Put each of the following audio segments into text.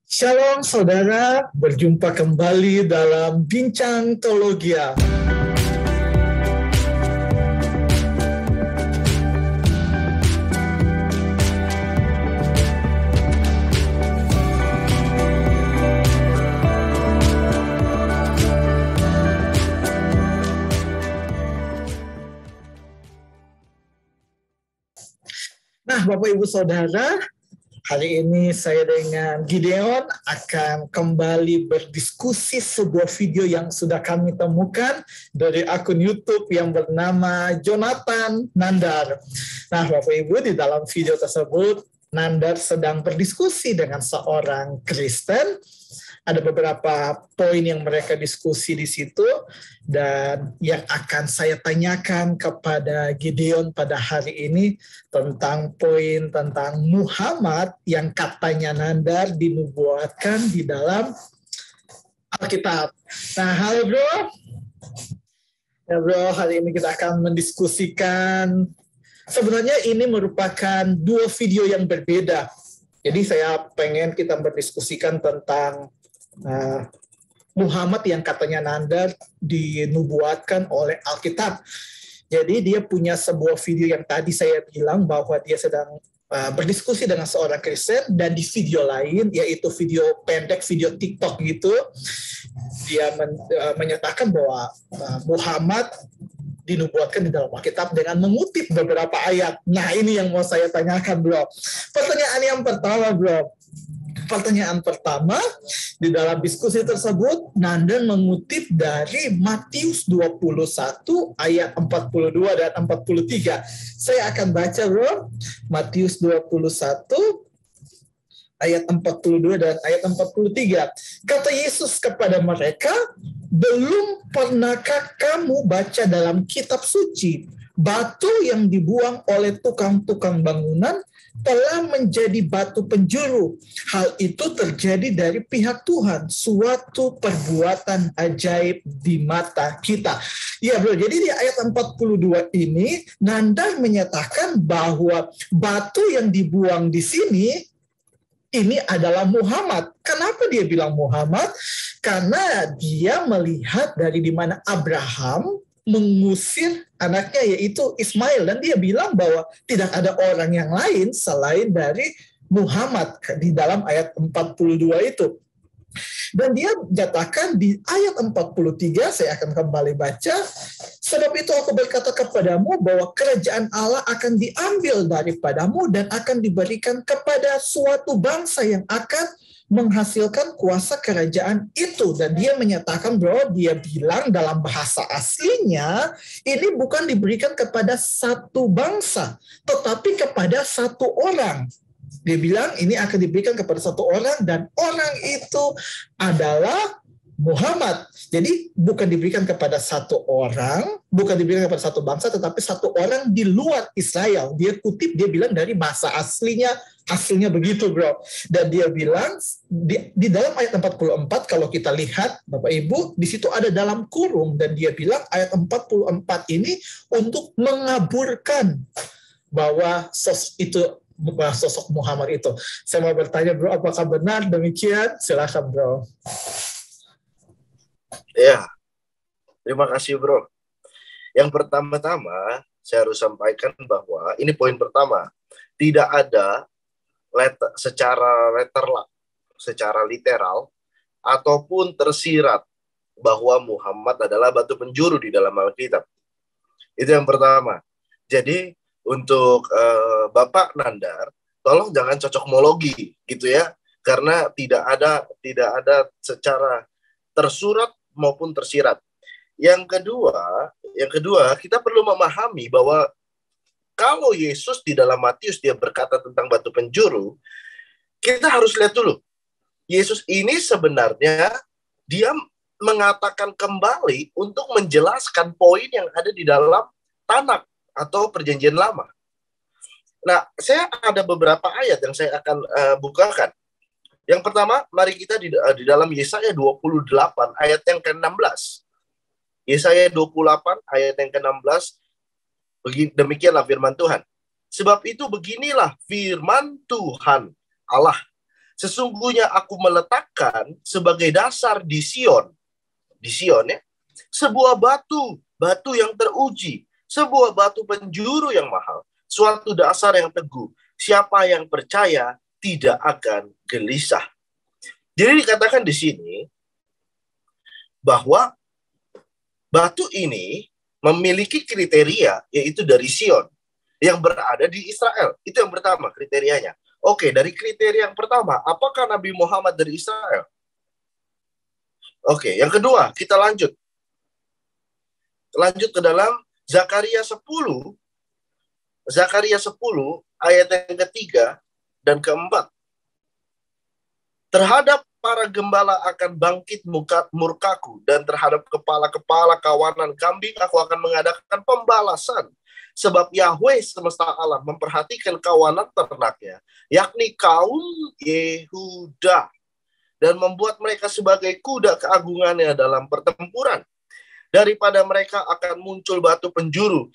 Shalom saudara, berjumpa kembali dalam Bincang Teologia. Nah, Bapak Ibu Saudara, hari ini saya dengan Gideon akan kembali berdiskusi sebuah video yang sudah kami temukan dari akun YouTube yang bernama Jonathan Nandar. Nah, Bapak Ibu, di dalam video tersebut Nandar sedang berdiskusi dengan seorang Kristen. Ada beberapa poin yang mereka diskusi di situ, dan yang akan saya tanyakan kepada Gideon pada hari ini tentang poin tentang Muhammad yang katanya Nandar dinubuatkan di dalam Alkitab. Nah, halo bro. Ya bro, hari ini kita akan mendiskusikan, sebenarnya ini merupakan dua video yang berbeda. Jadi saya pengen kita berdiskusikan tentang Muhammad yang katanya Nandar dinubuatkan oleh Alkitab. Jadi dia punya sebuah video yang tadi saya bilang bahwa dia sedang berdiskusi dengan seorang Kristen, dan di video lain, yaitu video pendek, video TikTok gitu, dia menyatakan bahwa Muhammad dinubuatkan di dalam Alkitab dengan mengutip beberapa ayat. Nah, ini yang mau saya tanyakan, bro. Pertanyaan pertama, di dalam diskusi tersebut, Nandar mengutip dari Matius 21 ayat 42 dan 43. Saya akan baca, bro. Matius 21 ayat 42 dan ayat 43. Kata Yesus kepada mereka, "Belum pernahkah kamu baca dalam kitab suci, batu yang dibuang oleh tukang-tukang bangunan telah menjadi batu penjuru. Hal itu terjadi dari pihak Tuhan, suatu perbuatan ajaib di mata kita." Ya bro, jadi di ayat 42 ini, Nandar menyatakan bahwa batu yang dibuang di sini, ini adalah Muhammad. Kenapa dia bilang Muhammad? Karena dia melihat dari di mana Abraham mengusir anaknya, yaitu Ismail, dan dia bilang bahwa tidak ada orang yang lain selain dari Muhammad di dalam ayat 42 itu. Dan dia nyatakan di ayat 43, saya akan kembali baca, "Sebab itu aku berkata kepadamu bahwa kerajaan Allah akan diambil daripadamu dan akan diberikan kepada suatu bangsa yang akan menghasilkan kuasa kerajaan itu." Dan dia menyatakan bahwa dia bilang dalam bahasa aslinya, ini bukan diberikan kepada satu bangsa, tetapi kepada satu orang. Dia bilang ini akan diberikan kepada satu orang, dan orang itu adalah Muhammad. Jadi bukan diberikan kepada satu orang, bukan diberikan kepada satu bangsa, tetapi satu orang di luar Israel. Dia kutip, dia bilang dari bahasa aslinya begitu, bro. Dan dia bilang di dalam ayat 44, kalau kita lihat Bapak Ibu, di situ ada dalam kurung, dan dia bilang ayat 44 ini untuk mengaburkan bahwa sosok Muhammad itu. Saya mau bertanya, bro, apakah benar demikian? Silakan, bro. Ya, terima kasih, bro. Yang pertama-tama saya harus sampaikan bahwa ini poin pertama, tidak ada secara literal ataupun tersirat bahwa Muhammad adalah batu penjuru di dalam Alkitab. Itu yang pertama. Jadi untuk Bapak Nandar, tolong jangan cocokmologi gitu ya, karena tidak ada secara tersurat maupun tersirat. Yang kedua, kita perlu memahami bahwa kalau Yesus di dalam Matius dia berkata tentang batu penjuru, kita harus lihat dulu. Yesus ini sebenarnya dia mengatakan kembali untuk menjelaskan poin yang ada di dalam Tanakh atau Perjanjian Lama. Nah, saya ada beberapa ayat yang saya akan bukakan. Yang pertama, mari kita di dalam Yesaya 28 ayat yang ke-16. Yesaya 28 ayat yang ke-16, demikianlah firman Tuhan. "Sebab itu beginilah firman Tuhan Allah, Sesungguhnya aku meletakkan sebagai dasar di Sion ya, sebuah batu yang teruji, sebuah batu penjuru yang mahal, suatu dasar yang teguh. Siapa yang percaya tidak akan gelisah. Jadi dikatakan di sini bahwa batu ini memiliki kriteria, yaitu dari Sion yang berada di Israel. Itu yang pertama kriterianya. Oke, dari kriteria yang pertama, apakah Nabi Muhammad dari Israel? Oke, yang kedua, kita lanjut. Lanjut ke dalam Zakaria 10. Zakaria 10 ayat yang ketiga dan keempat. Terhadap para gembala akan bangkit murkaku, dan terhadap kepala-kepala kawanan kambing aku akan mengadakan pembalasan. Sebab Yahweh semesta alam memperhatikan kawanan ternaknya, yakni kaum Yehuda, dan membuat mereka sebagai kuda keagungannya dalam pertempuran. Daripada mereka akan muncul batu penjuru,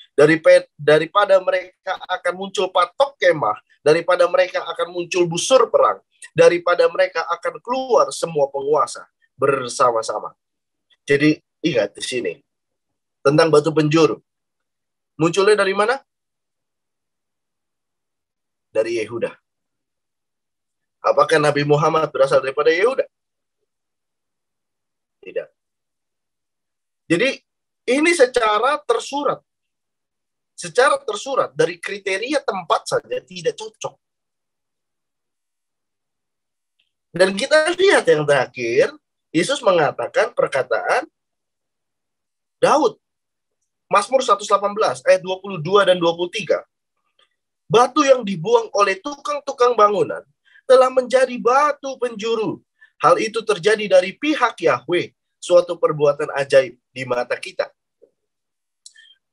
daripada mereka akan muncul patok kemah, daripada mereka akan muncul busur perang, daripada mereka akan keluar semua penguasa bersama-sama. Jadi ingat di sini tentang batu penjuru. Munculnya dari mana? Dari Yehuda. Apakah Nabi Muhammad berasal daripada Yehuda? Tidak. Jadi ini secara tersurat. Secara tersurat dari kriteria tempat saja tidak cocok. Dan kita lihat yang terakhir, Yesus mengatakan perkataan Daud. Mazmur 118 ayat 22 dan 23. Batu yang dibuang oleh tukang-tukang bangunan telah menjadi batu penjuru. Hal itu terjadi dari pihak Yahweh, suatu perbuatan ajaib di mata kita.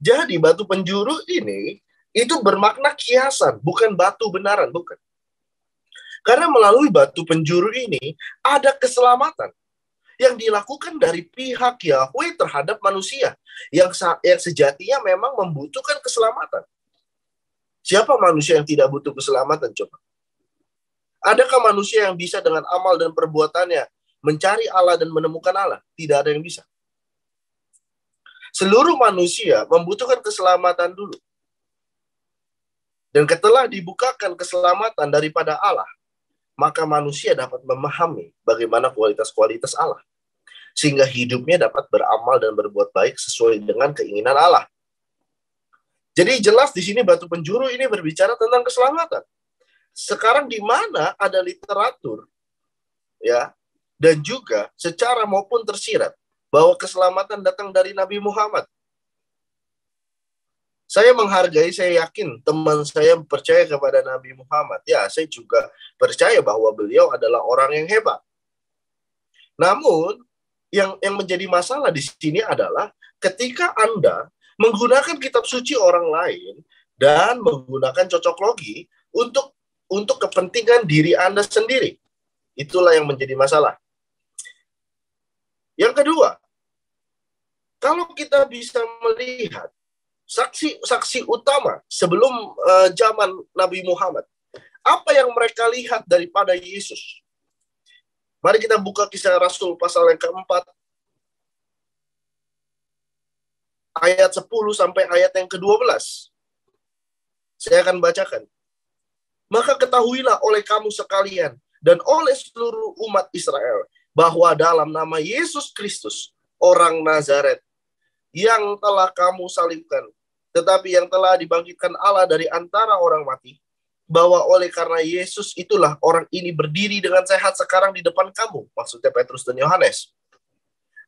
Jadi batu penjuru ini itu bermakna kiasan, bukan batu benaran, bukan. Karena melalui batu penjuru ini ada keselamatan yang dilakukan dari pihak Yahweh terhadap manusia yang sejatinya memang membutuhkan keselamatan. Siapa manusia yang tidak butuh keselamatan? Coba. Adakah manusia yang bisa dengan amal dan perbuatannya mencari Allah dan menemukan Allah? Tidak ada yang bisa. Seluruh manusia membutuhkan keselamatan dulu. Dan setelah dibukakan keselamatan daripada Allah, maka manusia dapat memahami bagaimana kualitas-kualitas Allah. Sehingga hidupnya dapat beramal dan berbuat baik sesuai dengan keinginan Allah. Jadi jelas di sini batu penjuru ini berbicara tentang keselamatan. Sekarang di mana ada literatur, ya, dan juga secara maupun tersirat bahwa keselamatan datang dari Nabi Muhammad. Saya menghargai, saya yakin teman saya percaya kepada Nabi Muhammad. Ya, saya juga percaya bahwa beliau adalah orang yang hebat. Namun, yang menjadi masalah di sini adalah ketika Anda menggunakan kitab suci orang lain dan menggunakan cocok logi untuk kepentingan diri Anda sendiri. Itulah yang menjadi masalah. Yang kedua, kalau kita bisa melihat saksi utama sebelum zaman Nabi Muhammad, apa yang mereka lihat daripada Yesus? Mari kita buka Kisah Rasul pasal yang keempat, ayat 10 sampai ayat yang ke-12. Saya akan bacakan. Maka ketahuilah oleh kamu sekalian dan oleh seluruh umat Israel bahwa dalam nama Yesus Kristus, orang Nazaret, yang telah kamu salibkan, tetapi yang telah dibangkitkan Allah dari antara orang mati, bahwa oleh karena Yesus itulah orang ini berdiri dengan sehat sekarang di depan kamu. Maksudnya Petrus dan Yohanes.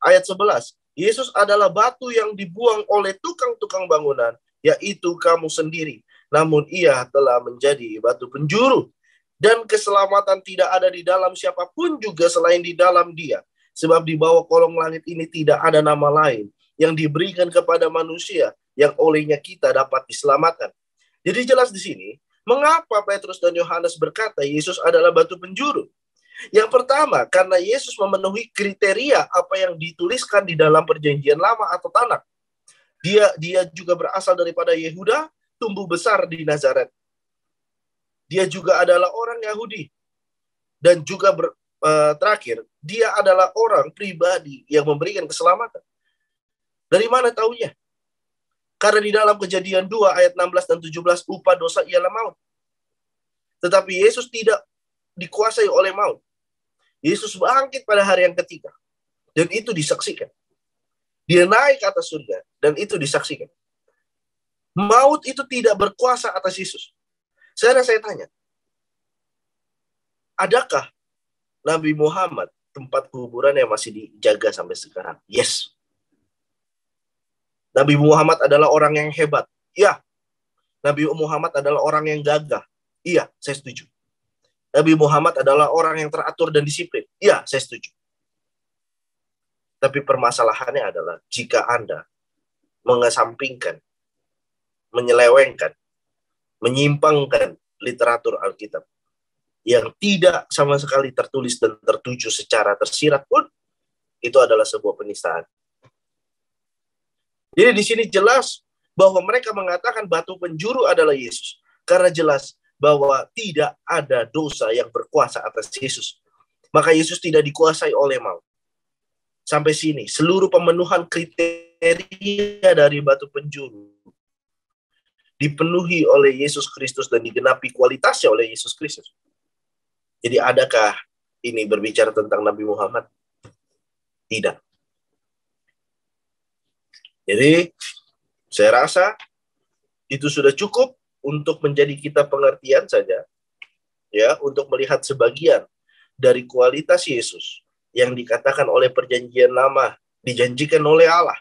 Ayat 11. Yesus adalah batu yang dibuang oleh tukang-tukang bangunan, yaitu kamu sendiri. Namun ia telah menjadi batu penjuru. Dan keselamatan tidak ada di dalam siapapun juga selain di dalam Dia. Sebab di bawah kolong langit ini tidak ada nama lain yang diberikan kepada manusia yang olehnya kita dapat diselamatkan. Jadi jelas di sini, mengapa Petrus dan Yohanes berkata Yesus adalah batu penjuru? Yang pertama, karena Yesus memenuhi kriteria apa yang dituliskan di dalam Perjanjian Lama atau Tanakh. Dia juga berasal daripada Yehuda, tumbuh besar di Nazaret. Dia juga adalah orang Yahudi. Dan juga terakhir, dia adalah orang pribadi yang memberikan keselamatan. Dari mana taunya? Karena di dalam Kejadian 2 ayat 16 dan 17, upah dosa ialah maut. Tetapi Yesus tidak dikuasai oleh maut. Yesus bangkit pada hari yang ketiga. Dan itu disaksikan. Dia naik ke atas surga. Dan itu disaksikan. Maut itu tidak berkuasa atas Yesus. Saya tanya, adakah Nabi Muhammad tempat kuburan yang masih dijaga sampai sekarang? Yes. Nabi Muhammad adalah orang yang hebat. Iya. Nabi Muhammad adalah orang yang gagah. Iya, saya setuju. Nabi Muhammad adalah orang yang teratur dan disiplin. Iya, saya setuju. Tapi permasalahannya adalah jika Anda mengesampingkan, menyelewengkan, menyimpangkan literatur Alkitab yang tidak sama sekali tertulis dan tertuju secara tersirat pun, itu adalah sebuah penistaan. Jadi di sini jelas bahwa mereka mengatakan batu penjuru adalah Yesus. Karena jelas bahwa tidak ada dosa yang berkuasa atas Yesus. Maka Yesus tidak dikuasai oleh maut. Sampai sini, seluruh pemenuhan kriteria dari batu penjuru dipenuhi oleh Yesus Kristus dan digenapi kualitasnya oleh Yesus Kristus. Jadi adakah ini berbicara tentang Nabi Muhammad? Tidak. Jadi saya rasa itu sudah cukup untuk menjadi kita pengertian saja, ya, untuk melihat sebagian dari kualitas Yesus yang dikatakan oleh perjanjian lama, dijanjikan oleh Allah.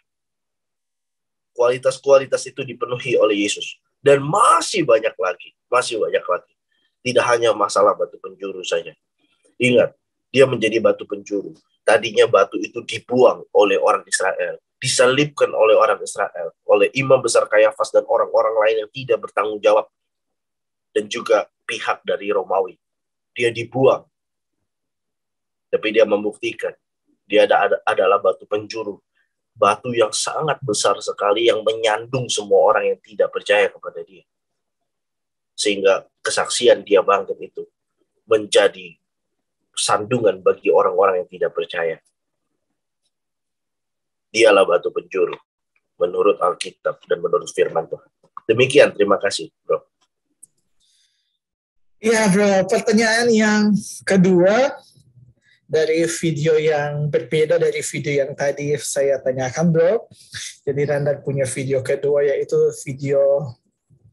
Kualitas-kualitas itu dipenuhi oleh Yesus. Dan masih banyak lagi. Tidak hanya masalah batu penjuru saja. Ingat, dia menjadi batu penjuru. Tadinya batu itu dibuang oleh orang Israel, disalibkan oleh orang Israel, oleh imam besar Kayafas dan orang-orang lain yang tidak bertanggung jawab, dan juga pihak dari Romawi. Dia dibuang, tapi dia membuktikan dia adalah batu penjuru, batu yang sangat besar sekali yang menyandung semua orang yang tidak percaya kepada dia, sehingga kesaksian dia bangkit itu menjadi sandungan bagi orang-orang yang tidak percaya. Dialah batu penjuru menurut Alkitab dan menurut firman Tuhan. Demikian, terima kasih, bro. Ya, bro. Pertanyaan yang kedua dari video yang berbeda dari video yang tadi saya tanyakan, bro. Jadi Randa punya video kedua, yaitu video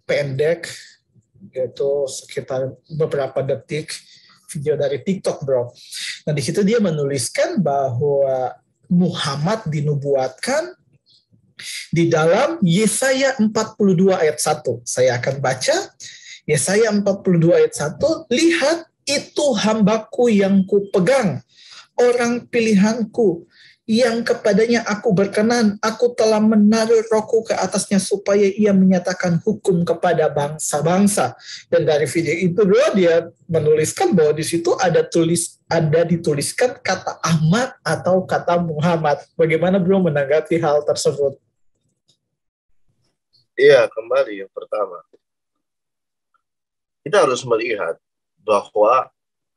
pendek, yaitu sekitar beberapa detik, video dari TikTok, bro. Nah, di situ dia menuliskan bahwa Muhammad dinubuatkan di dalam Yesaya 42 ayat 1. Saya akan baca Yesaya 42 ayat 1. Lihat, itu hambaku yang kupegang, orang pilihanku, yang kepadanya aku berkenan. Aku telah menaruh rohku ke atasnya supaya ia menyatakan hukum kepada bangsa-bangsa. Dan dari video itu, bro, dia menuliskan bahwa di situ ada dituliskan kata Ahmad atau kata Muhammad. Bagaimana, bro, menanggapi hal tersebut? Iya, kembali yang pertama, kita harus melihat bahwa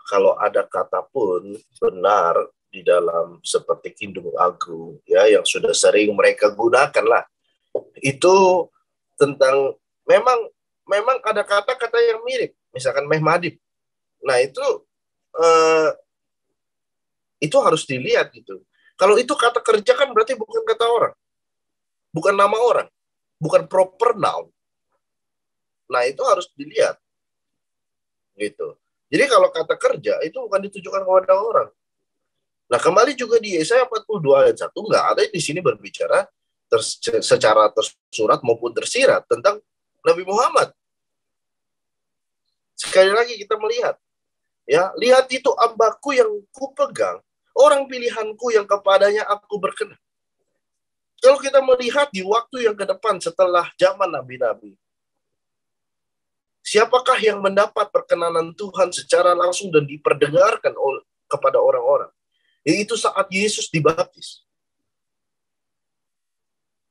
kalau ada kata pun benar di dalam seperti Kidung Agung, ya, yang sudah sering mereka gunakan lah, itu tentang memang ada kata-kata yang mirip, misalkan Mehmadib. Nah, itu harus dilihat gitu. Kalau itu kata kerja kan berarti bukan kata orang, bukan nama orang, bukan proper noun. Nah, itu harus dilihat gitu. Jadi kalau kata kerja itu bukan ditujukan kepada orang. Nah, kembali juga di Yesaya 42 ayat 1, nggak ada di sini berbicara secara tersurat maupun tersirat tentang Nabi Muhammad. Sekali lagi kita melihat, ya, lihat itu hambaku yang kupegang, orang pilihanku yang kepadanya aku berkenan. Kalau kita melihat di waktu yang ke depan setelah zaman nabi-nabi, siapakah yang mendapat perkenanan Tuhan secara langsung dan diperdengarkan kepada orang-orang? Yaitu saat Yesus dibaptis.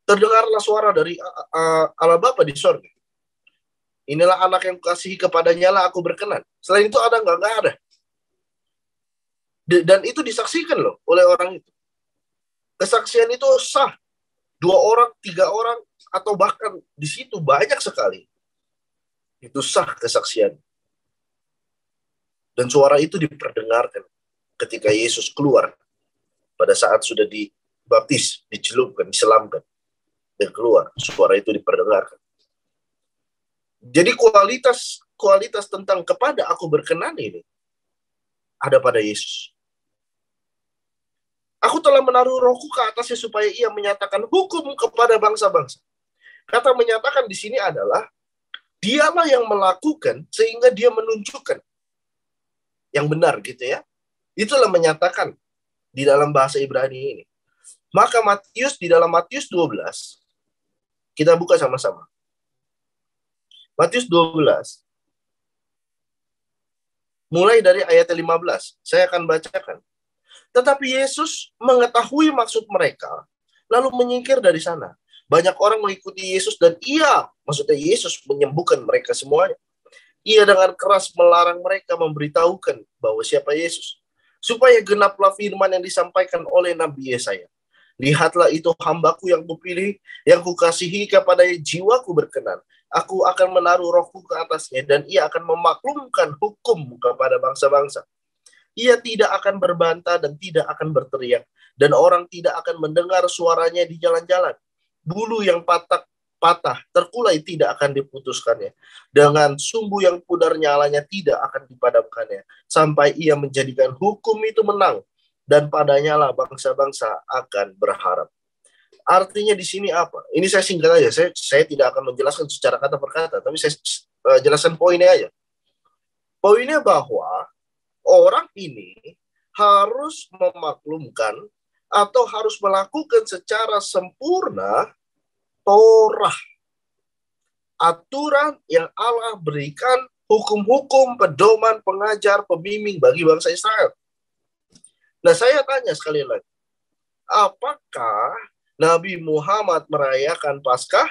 Terdengarlah suara dari Allah Bapa di sorga. Inilah anak yang kukasihi, kepadanya lah aku berkenan. Selain itu ada nggak? Nggak ada. Dan itu disaksikan loh oleh orang itu. Kesaksian itu sah. 2 orang, 3 orang, atau bahkan di situ banyak sekali. Itu sah kesaksian. Dan suara itu diperdengarkan ketika Yesus keluar pada saat sudah dibaptis, dicelupkan, diselamkan, dan keluar. Suara itu diperdengarkan. Jadi kualitas tentang kepada aku berkenan ini ada pada Yesus. Aku telah menaruh rohku ke atasnya supaya ia menyatakan hukum kepada bangsa-bangsa. Kata menyatakan di sini adalah dialah yang melakukan sehingga dia menunjukkan yang benar gitu ya. Itulah menyatakan di dalam bahasa Ibrani ini. Maka di dalam Matius 12 kita buka sama-sama. Matius 12 mulai dari ayat 15. Saya akan bacakan. Tetapi Yesus mengetahui maksud mereka, lalu menyingkir dari sana. Banyak orang mengikuti Yesus dan maksudnya Yesus menyembuhkan mereka semuanya. Ia dengan keras melarang mereka memberitahukan bahwa siapa Yesus. Supaya genaplah firman yang disampaikan oleh Nabi Yesaya. Lihatlah itu hambaku yang kupilih, yang kukasihi kepada jiwaku berkenan. Aku akan menaruh rohku ke atasnya dan ia akan memaklumkan hukum kepada bangsa-bangsa. Ia tidak akan berbantah dan tidak akan berteriak. Dan orang tidak akan mendengar suaranya di jalan-jalan. Bulu yang patah, terkulai tidak akan diputuskannya. Dengan sumbu yang pudar nyalanya tidak akan dipadamkannya. Sampai ia menjadikan hukum itu menang. Dan padanya lah bangsa-bangsa akan berharap. Artinya di sini apa? Ini saya singkat aja. Saya tidak akan menjelaskan secara kata per kata. Tapi saya jelaskan poinnya aja. Poinnya bahwa orang ini harus memaklumkan atau harus melakukan secara sempurna Torah. Aturan yang Allah berikan, hukum-hukum, pedoman, pengajar, pembimbing bagi bangsa Israel. Nah, saya tanya sekali lagi. Apakah Nabi Muhammad merayakan Paskah?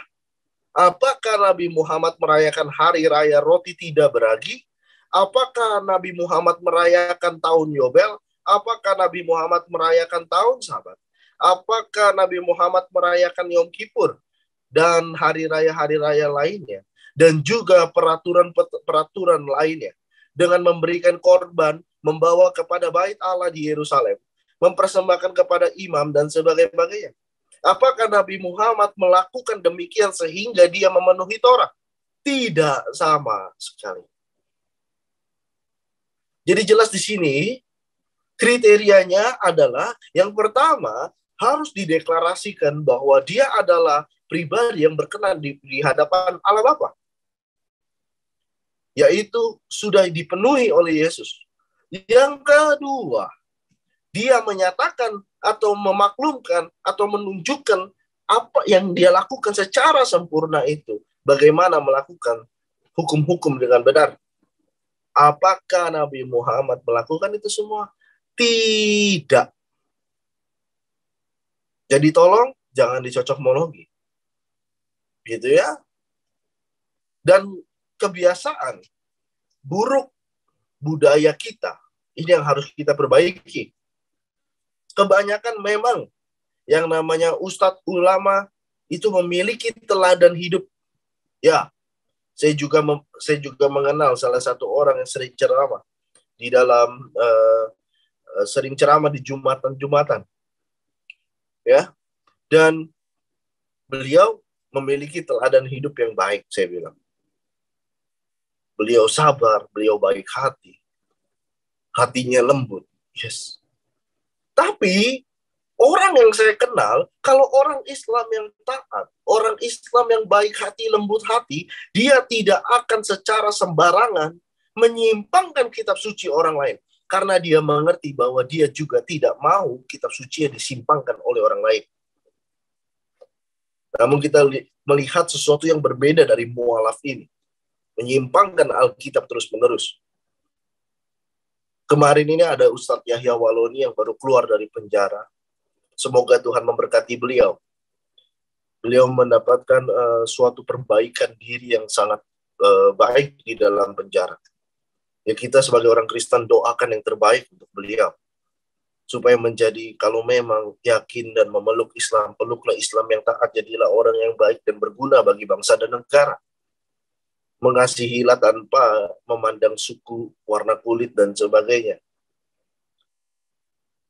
Apakah Nabi Muhammad merayakan Hari Raya Roti Tidak Beragi? Apakah Nabi Muhammad merayakan tahun Yobel? Apakah Nabi Muhammad merayakan tahun Sabat? Apakah Nabi Muhammad merayakan Yom Kippur dan hari raya lainnya? Dan juga peraturan lainnya. Dengan memberikan korban, membawa kepada bait Allah di Yerusalem, mempersembahkan kepada imam dan sebagainya. Apakah Nabi Muhammad melakukan demikian sehingga dia memenuhi Torah? Tidak sama sekali. Jadi jelas di sini kriterianya adalah yang pertama harus dideklarasikan bahwa dia adalah pribadi yang berkenan di hadapan Allah Bapa. Yaitu sudah dipenuhi oleh Yesus. Yang kedua, dia menyatakan atau memaklumkan atau menunjukkan apa yang dia lakukan secara sempurna itu. Bagaimana melakukan hukum-hukum dengan benar. Apakah Nabi Muhammad melakukan itu semua? Tidak. Jadi tolong jangan dicocok-mologi. Gitu ya. Dan kebiasaan buruk budaya kita, ini yang harus kita perbaiki. Kebanyakan memang yang namanya ustadz ulama itu memiliki teladan hidup. Ya, saya juga mengenal salah satu orang yang sering ceramah di dalam sering ceramah di Jumatan. Ya. Dan beliau memiliki teladan hidup yang baik, saya bilang. Beliau sabar, beliau baik hati. Hatinya lembut. Yes. Tapi orang yang saya kenal, kalau orang Islam yang taat, orang Islam yang baik hati, lembut hati, dia tidak akan secara sembarangan menyimpangkan kitab suci orang lain. Karena dia mengerti bahwa dia juga tidak mau kitab suci yang disimpangkan oleh orang lain. Namun kita melihat sesuatu yang berbeda dari mualaf ini. Menyimpangkan Alkitab terus-menerus. Kemarin ini ada Ustadz Yahya Waloni yang baru keluar dari penjara. Semoga Tuhan memberkati beliau. Beliau mendapatkan suatu perbaikan diri yang sangat baik di dalam penjara. Ya, kita sebagai orang Kristen doakan yang terbaik untuk beliau. supaya menjadi, kalau memang yakin dan memeluk Islam, peluklah Islam yang taat, jadilah orang yang baik dan berguna bagi bangsa dan negara. Mengasihilah tanpa memandang suku, warna kulit, dan sebagainya.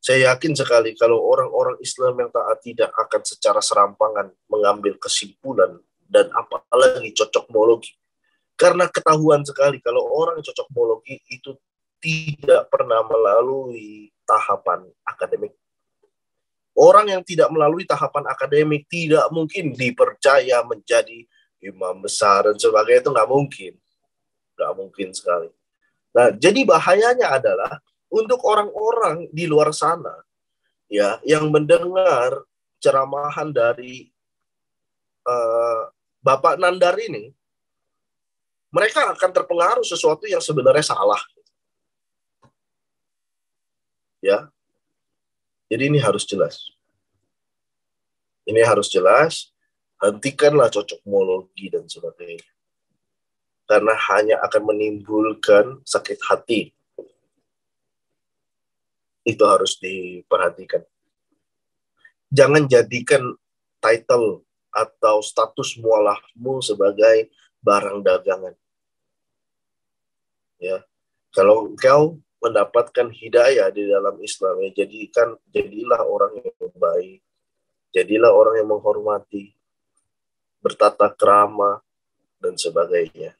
Saya yakin sekali kalau orang-orang Islam yang taat tidak akan secara serampangan mengambil kesimpulan dan apalagi cocokmologi. Karena ketahuan sekali kalau orang cocokmologi itu tidak pernah melalui tahapan akademik. Orang yang tidak melalui tahapan akademik tidak mungkin dipercaya menjadi imam besar dan sebagainya, itu nggak mungkin. Nggak mungkin sekali. Nah, jadi bahayanya adalah untuk orang-orang di luar sana ya yang mendengar ceramahan dari Bapak Nandar ini, mereka akan terpengaruh sesuatu yang sebenarnya salah. Ya. Jadi ini harus jelas. Ini harus jelas. Hentikanlah cocokmologi dan sebagainya. Karena hanya akan menimbulkan sakit hati. Itu harus diperhatikan. Jangan jadikan title atau status mualafmu sebagai barang dagangan. Ya. Kalau engkau mendapatkan hidayah di dalam Islam, ya jadilah orang yang baik, jadilah orang yang menghormati, bertata krama dan sebagainya.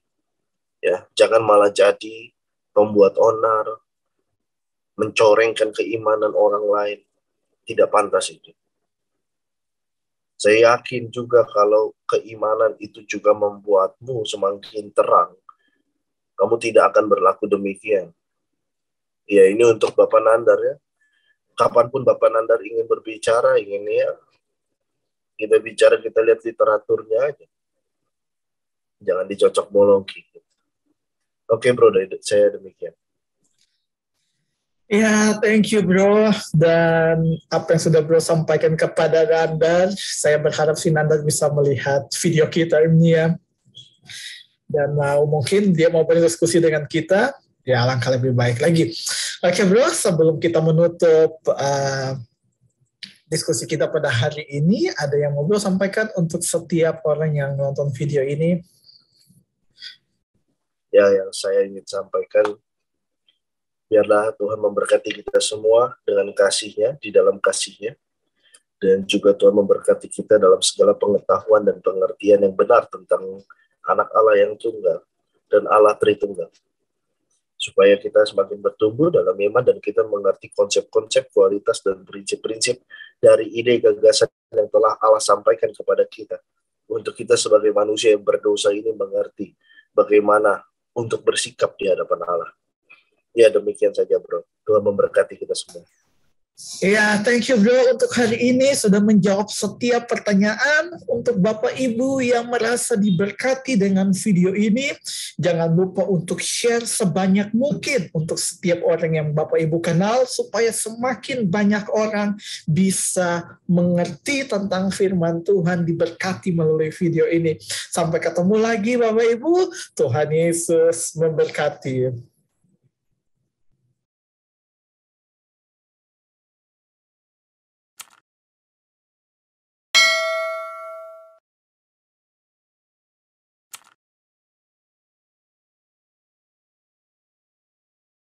Ya, jangan malah jadi pembuat onar, mencorengkan keimanan orang lain. Tidak pantas itu. Saya yakin juga kalau keimanan itu juga membuatmu semakin terang, kamu tidak akan berlaku demikian. Ya, ini untuk Bapak Nandar ya. Kapanpun Bapak Nandar ingin berbicara, kita bicara, kita lihat literaturnya aja. Jangan dicocokmologi. Oke bro, saya demikian. Ya, thank you bro. Dan apa yang sudah bro sampaikan kepada Nandar, saya berharap si Nandar bisa melihat video kita ini ya. Dan mungkin dia mau berdiskusi dengan kita, ya alangkah lebih baik lagi. Oke bro, sebelum kita menutup diskusi kita pada hari ini, ada yang mau bro sampaikan untuk setiap orang yang nonton video ini? Ya, yang saya ingin sampaikan, biarlah Tuhan memberkati kita semua dengan kasih-Nya, di dalam kasih-Nya, dan juga Tuhan memberkati kita dalam segala pengetahuan dan pengertian yang benar tentang anak Allah yang tunggal dan Allah Tritunggal. Supaya kita semakin bertumbuh dalam iman dan kita mengerti konsep-konsep, kualitas, dan prinsip-prinsip dari ide gagasan yang telah Allah sampaikan kepada kita. Untuk kita sebagai manusia yang berdosa ini mengerti bagaimana untuk bersikap di hadapan Allah. Ya, demikian saja bro. Tuhan memberkati kita semua. Ya, thank you bro untuk hari ini sudah menjawab setiap pertanyaan. Untuk Bapak Ibu yang merasa diberkati dengan video ini, jangan lupa untuk share sebanyak mungkin untuk setiap orang yang Bapak Ibu kenal, supaya semakin banyak orang bisa mengerti tentang firman Tuhan, diberkati melalui video ini. Sampai ketemu lagi Bapak Ibu, Tuhan Yesus memberkati.